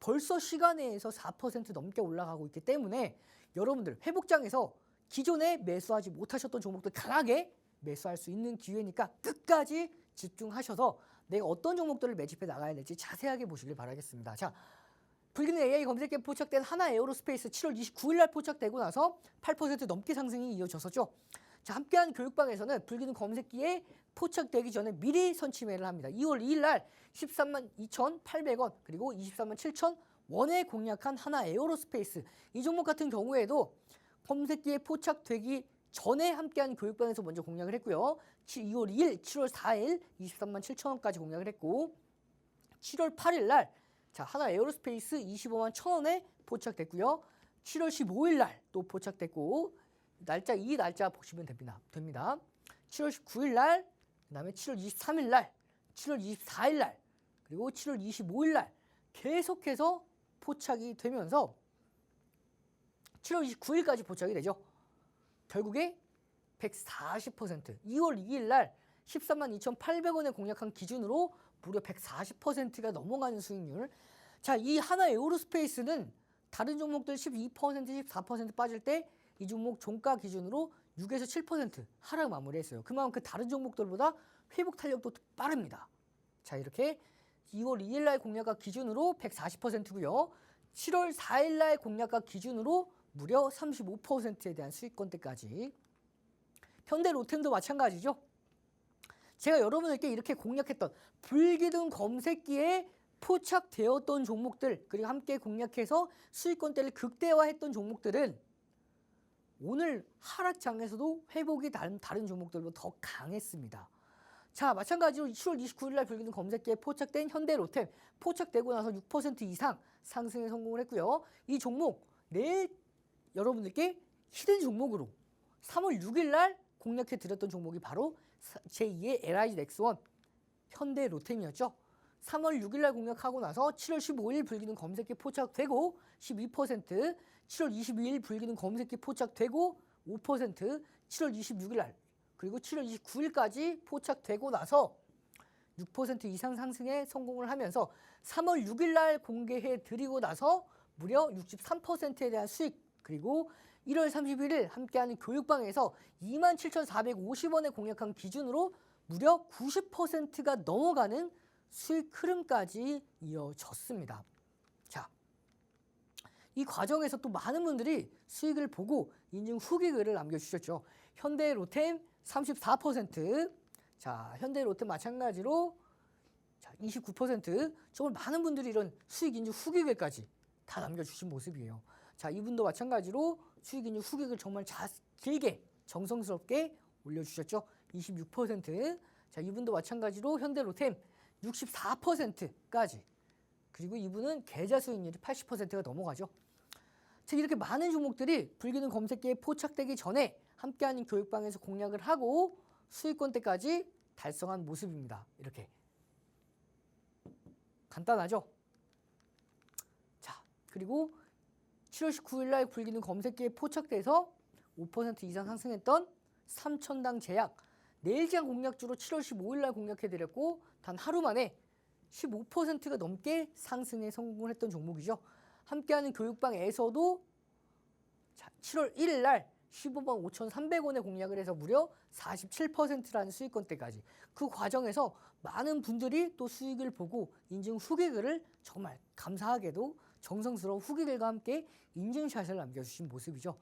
벌써 시간 내에서 4% 넘게 올라가고 있기 때문에 여러분들 회복장에서 기존에 매수하지 못하셨던 종목들 강하게 매수할 수 있는 기회니까 끝까지 집중하셔서 내가 어떤 종목들을 매집해 나가야 될지 자세하게 보시길 바라겠습니다. 자, 불기능 AI 검색기에 포착된 하나 에어로스페이스 7월 29일 날 포착되고 나서 8% 넘게 상승이 이어졌었죠. 자, 함께한 교육방에서는 불기능 검색기에 포착되기 전에 미리 선취매를 합니다. 2월 2일 날 13만 2,800원 그리고 23만 7천 원에 공략한 하나 에어로스페이스, 이 종목 같은 경우에도 검색기에 포착되기 전에 함께한 교육방에서 먼저 공략을 했고요. 2월 2일, 7월 4일 23만 7천 원까지 공략을 했고, 7월 8일 날 자, 하나 에어로스페이스 25만 1천 원에 포착됐고요. 7월 15일 날 또 포착됐고, 이 날짜 보시면 됩니다. 7월 19일 날, 그다음에 7월 23일 날, 7월 24일 날, 그리고 7월 25일 날 계속해서 포착이 되면서 7월 29일까지 포착이 되죠. 결국에 140%, 2월 2일 날 13만 2,800원에 공략한 기준으로 무려 140%가 넘어가는 수익률. 자, 이 하나 에어로스페이스는 다른 종목들 12%, 14% 빠질 때 이 종목 종가 기준으로 6에서 7% 하락 마무리했어요. 그만큼 그 다른 종목들보다 회복 탄력도 빠릅니다. 자, 이렇게 2월 2일 날 공략가 기준으로 140%고요. 7월 4일 날 공략가 기준으로 무려 35%에 대한 수익권대까지. 현대 로템도 마찬가지죠. 제가 여러분들께 이렇게 공략했던 불기둥 검색기에 포착되었던 종목들, 그리고 함께 공략해서 수익권대를 극대화했던 종목들은 오늘 하락장에서도 회복이 다른 종목들보다 더 강했습니다. 자, 마찬가지로 7월 29일 날 불기둥 검색기에 포착된 현대로템, 포착되고 나서 6% 이상 상승에 성공을 했고요. 이 종목 내일 여러분들께 히든 종목으로 3월 6일 날 공략해 드렸던 종목이 바로 제2의 LIG 넥스원 현대로템이었죠. 3월 6일 날 공략하고 나서 7월 15일 불기둥 검색기 포착되고 12%, 7월 22일 불기둥 검색기 포착되고 5%, 7월 26일 날 그리고 7월 29일까지 포착되고 나서 6% 이상 상승에 성공을 하면서 3월 6일 날 공개해 드리고 나서 무려 63%에 대한 수익, 그리고 1월 31일 함께하는 교육방에서 27,450원에 공략한 기준으로 무려 90%가 넘어가는 수익 흐름까지 이어졌습니다. 자, 이 과정에서 또 많은 분들이 수익을 보고 인증 후기 글을 남겨주셨죠. 현대로템 34%, 자, 현대로템 마찬가지로 29%, 정말 많은 분들이 이런 수익 인증 후기 글까지 다 남겨주신 모습이에요. 자, 이분도 마찬가지로 수익 인증 후기 글 정말 길게 정성스럽게 올려주셨죠. 26%, 자, 이분도 마찬가지로 현대로템 64%까지, 그리고 이분은 계좌 수익률이 80%가 넘어가죠. 자, 이렇게 많은 종목들이 불기둥 검색기에 포착되기 전에 함께하는 교육방에서 공략을 하고 수익권대까지 달성한 모습입니다. 이렇게 간단하죠? 자, 그리고 7월 19일 날 불기둥 검색기에 포착돼서 5% 이상 상승했던 삼천당 제약, 내일장 공략주로 7월 15일 날 공략해드렸고 단 하루 만에 15%가 넘게 상승에 성공을 했던 종목이죠. 함께하는 교육방에서도 7월 1일 날 15만 5,300원에 공략을 해서 무려 47%라는 수익권대까지, 그 과정에서 많은 분들이 또 수익을 보고 인증 후기글을 정말 감사하게도 정성스러운 후기글과 함께 인증샷을 남겨주신 모습이죠.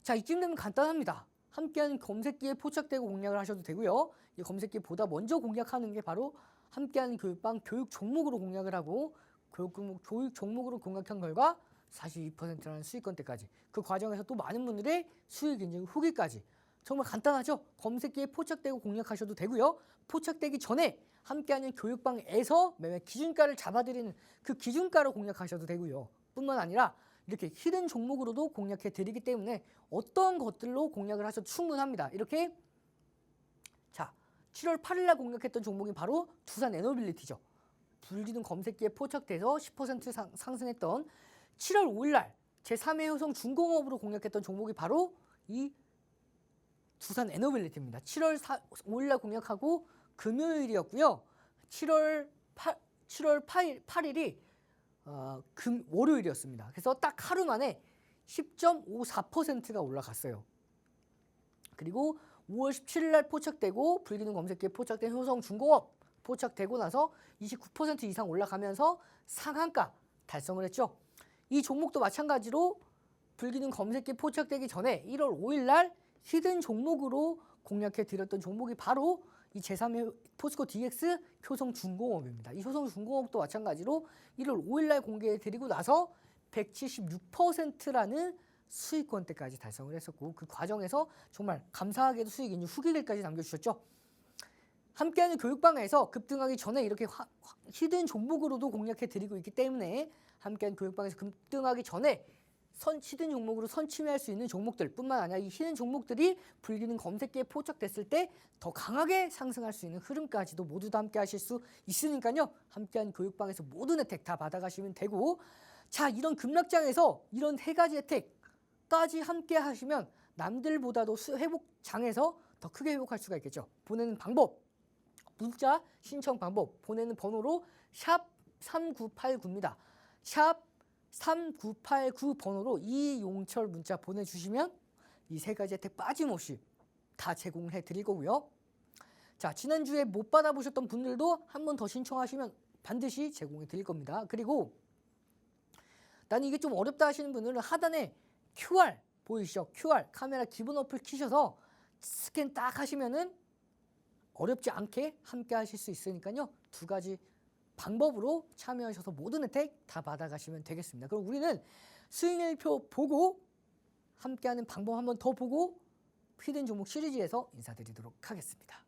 자, 이쯤 되면 간단합니다. 함께하는 검색기에 포착되고 공략을 하셔도 되고요. 이 검색기보다 먼저 공략하는 게 바로 함께하는 교육방 교육 종목으로 공략을 하고 교육 종목으로 공략한 결과 42%라는 수익권대까지, 그 과정에서 또 많은 분들의 수익 인증 후기까지, 정말 간단하죠. 검색기에 포착되고 공략하셔도 되고요. 포착되기 전에 함께하는 교육방에서 매매 기준가를 잡아드리는 그 기준가로 공략하셔도 되고요. 뿐만 아니라 이렇게 히든 종목으로도 공략해 드리기 때문에 어떤 것들로 공략을 하셔도 충분합니다. 이렇게, 자, 7월 8일 날 공략했던 종목이 바로 두산 에너빌리티죠. 불기둥 검색기에 포착돼서 10% 상승했던 7월 5일 날 제3회 효성 중공업으로 공략했던 종목이 바로 이 두산 에너빌리티입니다. 7월 5일 날 공략하고 금요일이었고요. 7월 8일이 월요일이었습니다. 그래서 딱 하루 만에 10.54%가 올라갔어요. 그리고 5월 17일 날 포착되고 불기둥 검색기에 포착된 효성중공업 포착되고 나서 29% 이상 올라가면서 상한가 달성을 했죠. 이 종목도 마찬가지로 불기둥 검색기에 포착되기 전에 1월 5일 날 히든 종목으로 공략해 드렸던 종목이 바로 이 제3회 포스코 DX 효성중공업입니다. 이 효성중공업도 마찬가지로 1월 5일 날 공개해 드리고 나서 176%라는 수익권대까지 달성을 했었고, 그 과정에서 정말 감사하게도 수익 인증 후기글까지 남겨주셨죠. 함께하는 교육방에서 급등하기 전에 이렇게 히든 종목으로도 공략해 드리고 있기 때문에 함께하는 교육방에서 급등하기 전에 히든 종목으로 선침해할 수 있는 종목들 뿐만 아니라 이 히든 종목들이 불기둥 검색기에 포착됐을 때 더 강하게 상승할 수 있는 흐름까지도 모두 다 함께 하실 수 있으니까요. 함께하는 교육방에서 모든 혜택 다 받아가시면 되고, 자, 이런 급락장에서 이런 3가지 혜택까지 함께 하시면 남들보다도 회복장에서 더 크게 회복할 수가 있겠죠. 보내는 방법, 문자 신청 방법, 보내는 번호로 샵 3989입니다. 샵 3989 번호로 이용철 문자 보내주시면 이 3가지 혜택 빠짐없이 다 제공을 해드릴 거고요. 자, 지난주에 못 받아보셨던 분들도 한 번 더 신청하시면 반드시 제공해 드릴 겁니다. 그리고 나는 이게 좀 어렵다 하시는 분들은 하단에 QR 보이시죠? QR 카메라 기본 어플 키셔서 스캔 딱 하시면은 어렵지 않게 함께 하실 수 있으니까요. 두 가지 방법으로 참여하셔서 모든 혜택 다 받아가시면 되겠습니다. 그럼 우리는 수익률표 보고 함께하는 방법 한번 더 보고 히든 종목 시리즈에서 인사드리도록 하겠습니다.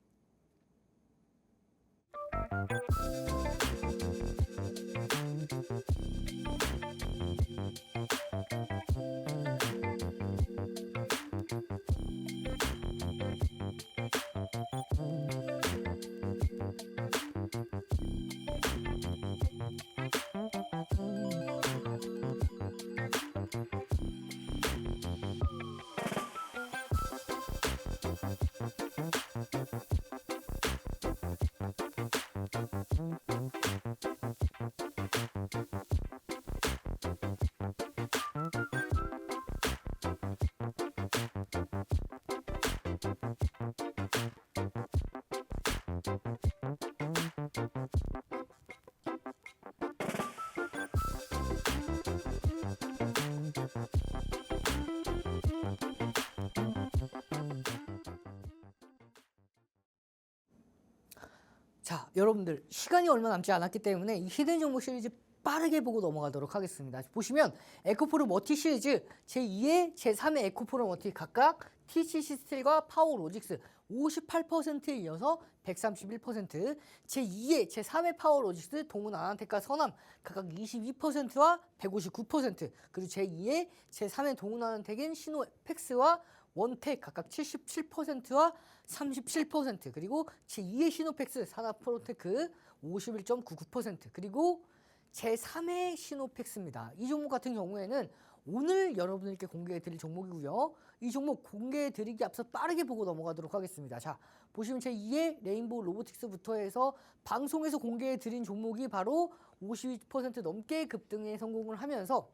자, 여러분들 시간이 얼마 남지 않았기 때문에 이 히든 종목 시리즈 빠르게 보고 넘어가도록 하겠습니다. 보시면 에코프로 머티 시리즈 제2회, 제3회 에코프로 머티 각각 TCC 스틸과 파워로직스 58%에 이어서 131%, 제2회, 제3회 파워로직스 동훈 아나텍과 서남 각각 22%와 159%, 그리고 제2회, 제3회 동훈 아나텍인 시노팩스와 원텍 각각 77%와 37%, 그리고 제2회 시노팩스 산하프로테크 51.99%, 그리고 제3회 시노팩스입니다. 이 종목 같은 경우에는 오늘 여러분들께 공개해 드릴 종목이고요. 이 종목 공개해 드리기 앞서 빠르게 보고 넘어가도록 하겠습니다. 자, 보시면 제2회 레인보우 로보틱스부터 해서 방송에서 공개해 드린 종목이 바로 52% 넘게 급등에 성공을 하면서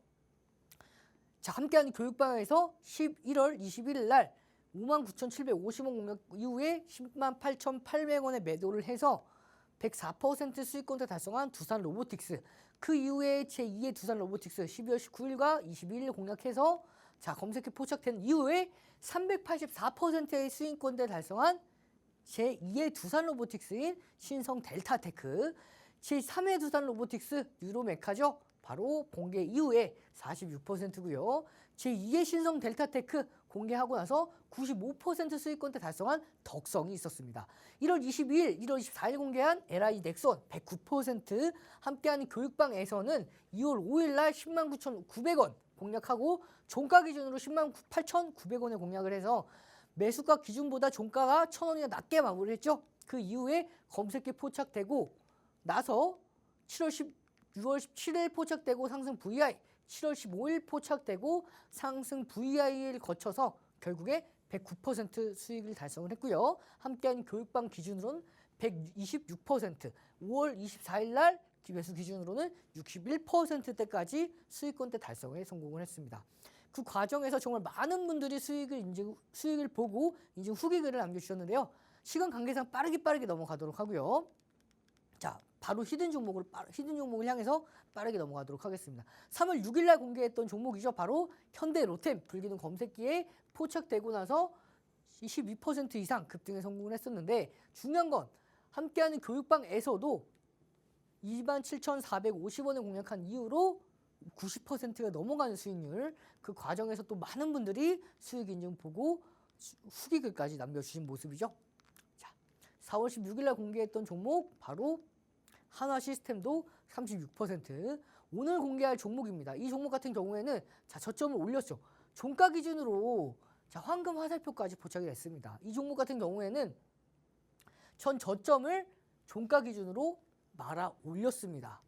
자, 함께하는 교육방에서 11월 21일 날 59,750원 공략 이후에 108,800원에 매도를 해서 104% 수익권을 달성한 두산 로보틱스, 그 이후에 제2의 두산 로보틱스 12월 19일과 22일 공략해서 자, 검색해 포착된 이후에 384%의 수익권을 달성한 제2의 두산 로보틱스인 신성 델타테크, 제3의 두산 로보틱스 유로메카죠. 바로 공개 이후에 46%고요. 제2의 신성 델타테크 공개하고 나서 95% 수익권대 달성한 덕성이 있었습니다. 1월 22일, 1월 24일 공개한 LI 넥선 109%, 함께하는 교육방에서는 2월 5일 날 109,900원 공략하고 종가 기준으로 108,900원에 공략을 해서 매수가 기준보다 종가가 1,000원이나 낮게 마무리했죠. 그 이후에 검색에 포착되고 나서 6월 17일 포착되고 상승 VI, 7월 15일 포착되고 상승 VI를 거쳐서 결국에 109% 수익을 달성을 했고요. 함께한 교육방 기준으로는 126%, 5월 24일 날 매수 기준으로는 61%대까지 수익권대 달성에 성공을 했습니다. 그 과정에서 정말 많은 분들이 수익을 보고 인증 후기 글을 남겨주셨는데요. 시간 관계상 빠르게 넘어가도록 하고요. 자, 바로 히든 종목을 향해서 빠르게 넘어가도록 하겠습니다. 3월 6일 날 공개했던 종목이죠. 바로 현대 로템 불기둥 검색기에 포착되고 나서 22% 이상 급등에 성공을 했었는데, 중요한 건 함께하는 교육방에서도 27,450원을 공략한 이후로 90%가 넘어가는 수익률, 그 과정에서 또 많은 분들이 수익 인증 보고 후기 글까지 남겨주신 모습이죠. 자, 4월 16일 날 공개했던 종목 바로 한화 시스템도 36%, 오늘 공개할 종목입니다. 이 종목 같은 경우에는 자, 저점을 올렸죠. 종가 기준으로 자, 황금 화살표까지 포착이 됐습니다. 이 종목 같은 경우에는 전 저점을 종가 기준으로 말아 올렸습니다.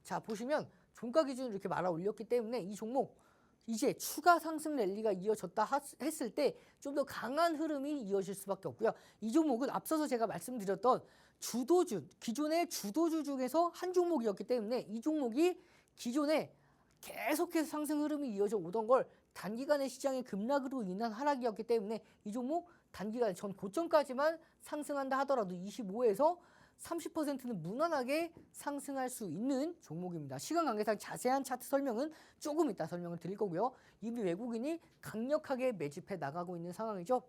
자, 보시면 종가 기준으로 이렇게 말아 올렸기 때문에 이 종목 이제 추가 상승 랠리가 이어졌다 했을 때 좀 더 강한 흐름이 이어질 수밖에 없고요. 이 종목은 앞서서 제가 말씀드렸던 주도주, 기존의 주도주 중에서 한 종목이었기 때문에 이 종목이 기존에 계속해서 상승 흐름이 이어져 오던 걸 단기간의 시장의 급락으로 인한 하락이었기 때문에 이 종목 단기간 전 고점까지만 상승한다 하더라도 25에서 30%는 무난하게 상승할 수 있는 종목입니다. 시간 관계상 자세한 차트 설명은 조금 이따 설명을 드릴 거고요. 이미 외국인이 강력하게 매집해 나가고 있는 상황이죠.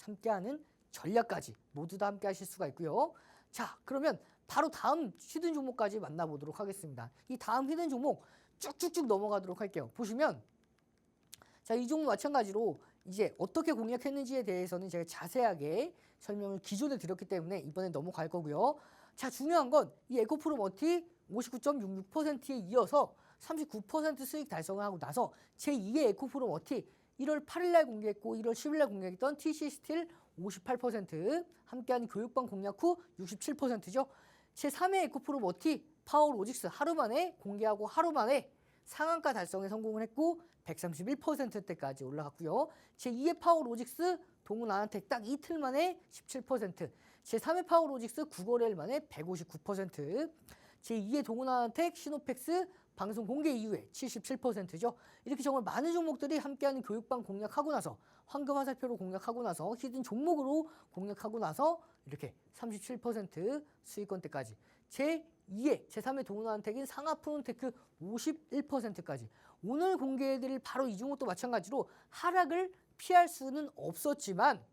함께하는 전략까지 모두 다 함께 하실 수가 있고요. 자, 그러면 바로 다음 히든 종목까지 만나보도록 하겠습니다. 이 다음 히든 종목 쭉쭉쭉 넘어가도록 할게요. 보시면 자, 이 종목 마찬가지로 이제 어떻게 공략했는지에 대해서는 제가 자세하게 설명을 기존에 드렸기 때문에 이번에 넘어갈 거고요. 자, 중요한 건 이 에코프로 머티 59.66%에 이어서 39% 수익 달성을 하고 나서 제2의 에코프로 머티 1월 8일 날 공개했고 1월 10일 날 공개했던 TC 스틸 58%, 함께하는 교육방 공략 후 67%죠. 제3의 에코프로 머티 파워로직스 하루 만에 공개하고 하루 만에 상한가 달성에 성공을 했고 131%대까지 올라갔고요. 제2의 파워로직스 동훈아한텍 딱 이틀 만에 17%, 제3의 파워로직스 9거래일 만에 159%, 제2의 동훈아한텍 시노펙스 방송 공개 이후에 77%죠. 이렇게 정말 많은 종목들이 함께하는 교육방 공략하고 나서 황금화살표로 공략하고 나서 히든 종목으로 공략하고 나서 이렇게 37% 수익권대까지 제2의 제3의 동훈아한텍인 상하프론테크 51%까지 오늘 공개해드릴 바로 이 종목도 마찬가지로 하락을 피할 수는 없었지만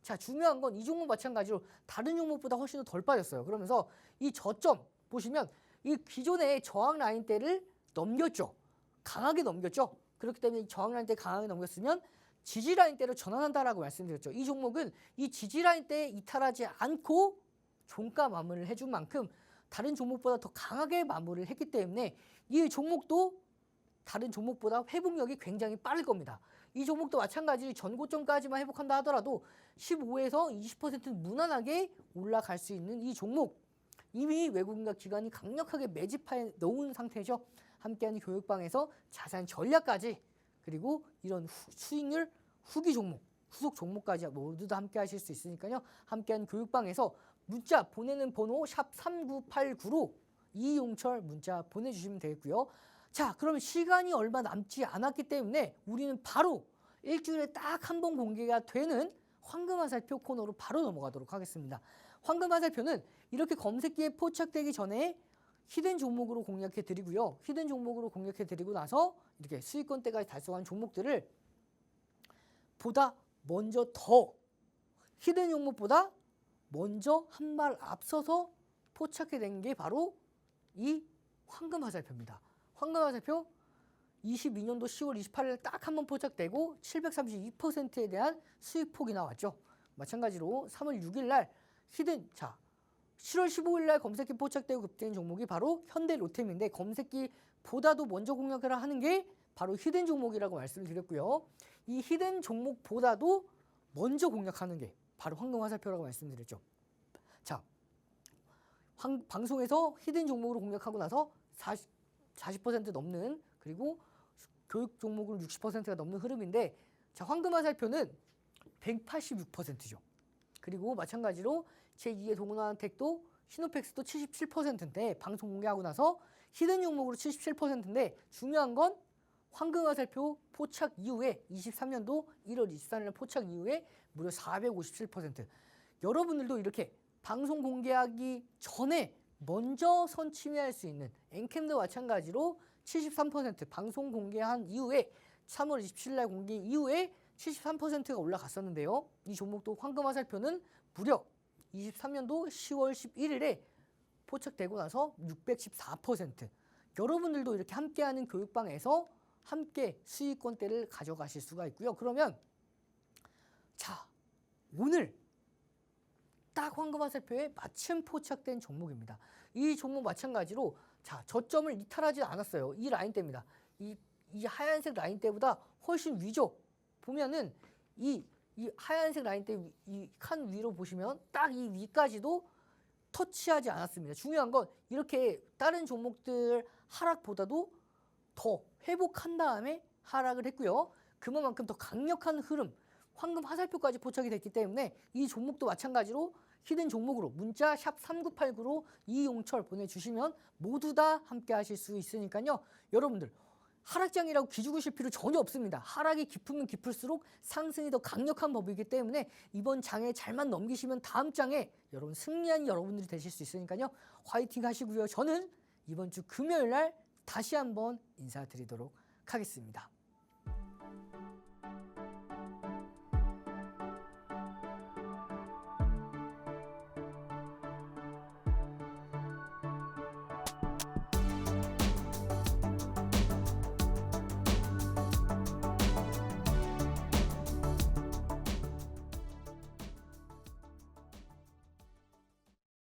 자, 중요한 건 이 종목 마찬가지로 다른 종목보다 훨씬 더 덜 빠졌어요. 그러면서 이 저점 보시면 이 기존의 저항 라인대를 넘겼죠. 강하게 넘겼죠. 그렇기 때문에 이 저항 라인대 강하게 넘겼으면 지지 라인대로 전환한다라고 말씀드렸죠. 이 종목은 이 지지 라인대에 이탈하지 않고 종가 마무리를 해준 만큼 다른 종목보다 더 강하게 마무리를 했기 때문에 이 종목도 다른 종목보다 회복력이 굉장히 빠를 겁니다. 이 종목도 마찬가지로 전고점까지만 회복한다 하더라도 15에서 20% 무난하게 올라갈 수 있는 이 종목, 이미 외국인과 기관이 강력하게 매집해 놓은 상태죠. 함께하는 교육방에서 자세한 전략까지 그리고 이런 수익률 후기 종목, 후속 종목까지 모두 다 함께 하실 수 있으니까요. 함께하는 교육방에서 문자 보내는 번호 샵 3989로 이용철 문자 보내주시면 되겠고요. 자, 그럼 시간이 얼마 남지 않았기 때문에 우리는 바로 일주일에 딱 한 번 공개가 되는 황금화살표 코너로 바로 넘어가도록 하겠습니다. 황금화살표는 이렇게 검색기에 포착되기 전에 히든 종목으로 공략해 드리고요. 히든 종목으로 공략해 드리고 나서 이렇게 수익권대까지 달성한 종목들을 보다 먼저 더 히든 종목보다 먼저 한 발 앞서서 포착해 낸 게 바로 이 황금화살표입니다. 황금화살표 22년도 10월 28일 딱 한 번 포착되고 732%에 대한 수익폭이 나왔죠. 마찬가지로 3월 6일 날 히든, 자 7월 15일 날 검색기 포착되고 급등한 종목이 바로 현대로템인데 검색기보다도 먼저 공략을 하는 게 바로 히든 종목이라고 말씀을 드렸고요. 이 히든 종목보다도 먼저 공략하는 게 바로 황금화살표라고 말씀드렸죠. 자, 방송에서 히든 종목으로 공략하고 나서 40% 넘는, 그리고 교육 종목으로 60%가 넘는 흐름인데, 자, 황금화살표는 186%죠. 그리고 마찬가지로 제2의 동훈아한텍도 시노펙스도 77%인데 방송 공개하고 나서 히든 종목으로 77%인데 중요한 건 황금화살표 포착 이후에 23년도 1월 24일 포착 이후에 무려 457%. 여러분들도 이렇게 방송 공개하기 전에 먼저 선침해할 수 있는 엔캠도 마찬가지로 73% 방송 공개한 이후에 3월 27일 날 공개 이후에 73%가 올라갔었는데요. 이 종목도 황금화살표는 무려 23년도 10월 11일에 포착되고 나서 614%. 여러분들도 이렇게 함께하는 교육방에서 함께 수익권대를 가져가실 수가 있고요. 그러면 자, 오늘 딱 황금화살표에 마침 포착된 종목입니다. 이 종목 마찬가지로 자, 저점을 이탈하지 않았어요. 이 라인대입니다. 이 하얀색 라인대보다 훨씬 위죠. 보면은 이 하얀색 라인대 이 칸 위로 보시면 딱 이 위까지도 터치하지 않았습니다. 중요한 건 이렇게 다른 종목들 하락보다도 더 회복한 다음에 하락을 했고요. 그만큼 더 강력한 흐름, 황금 화살표까지 포착이 됐기 때문에 이 종목도 마찬가지로 히든 종목으로 문자 샵 3989로 이용철 보내주시면 모두 다 함께 하실 수 있으니까요. 여러분들 하락장이라고 기죽으실 필요 전혀 없습니다. 하락이 깊으면 깊을수록 상승이 더 강력한 법이기 때문에 이번 장에 잘만 넘기시면 다음 장에 여러분 승리한 여러분들이 되실 수 있으니까요. 화이팅 하시고요. 저는 이번 주 금요일 날 다시 한번 인사드리도록 하겠습니다.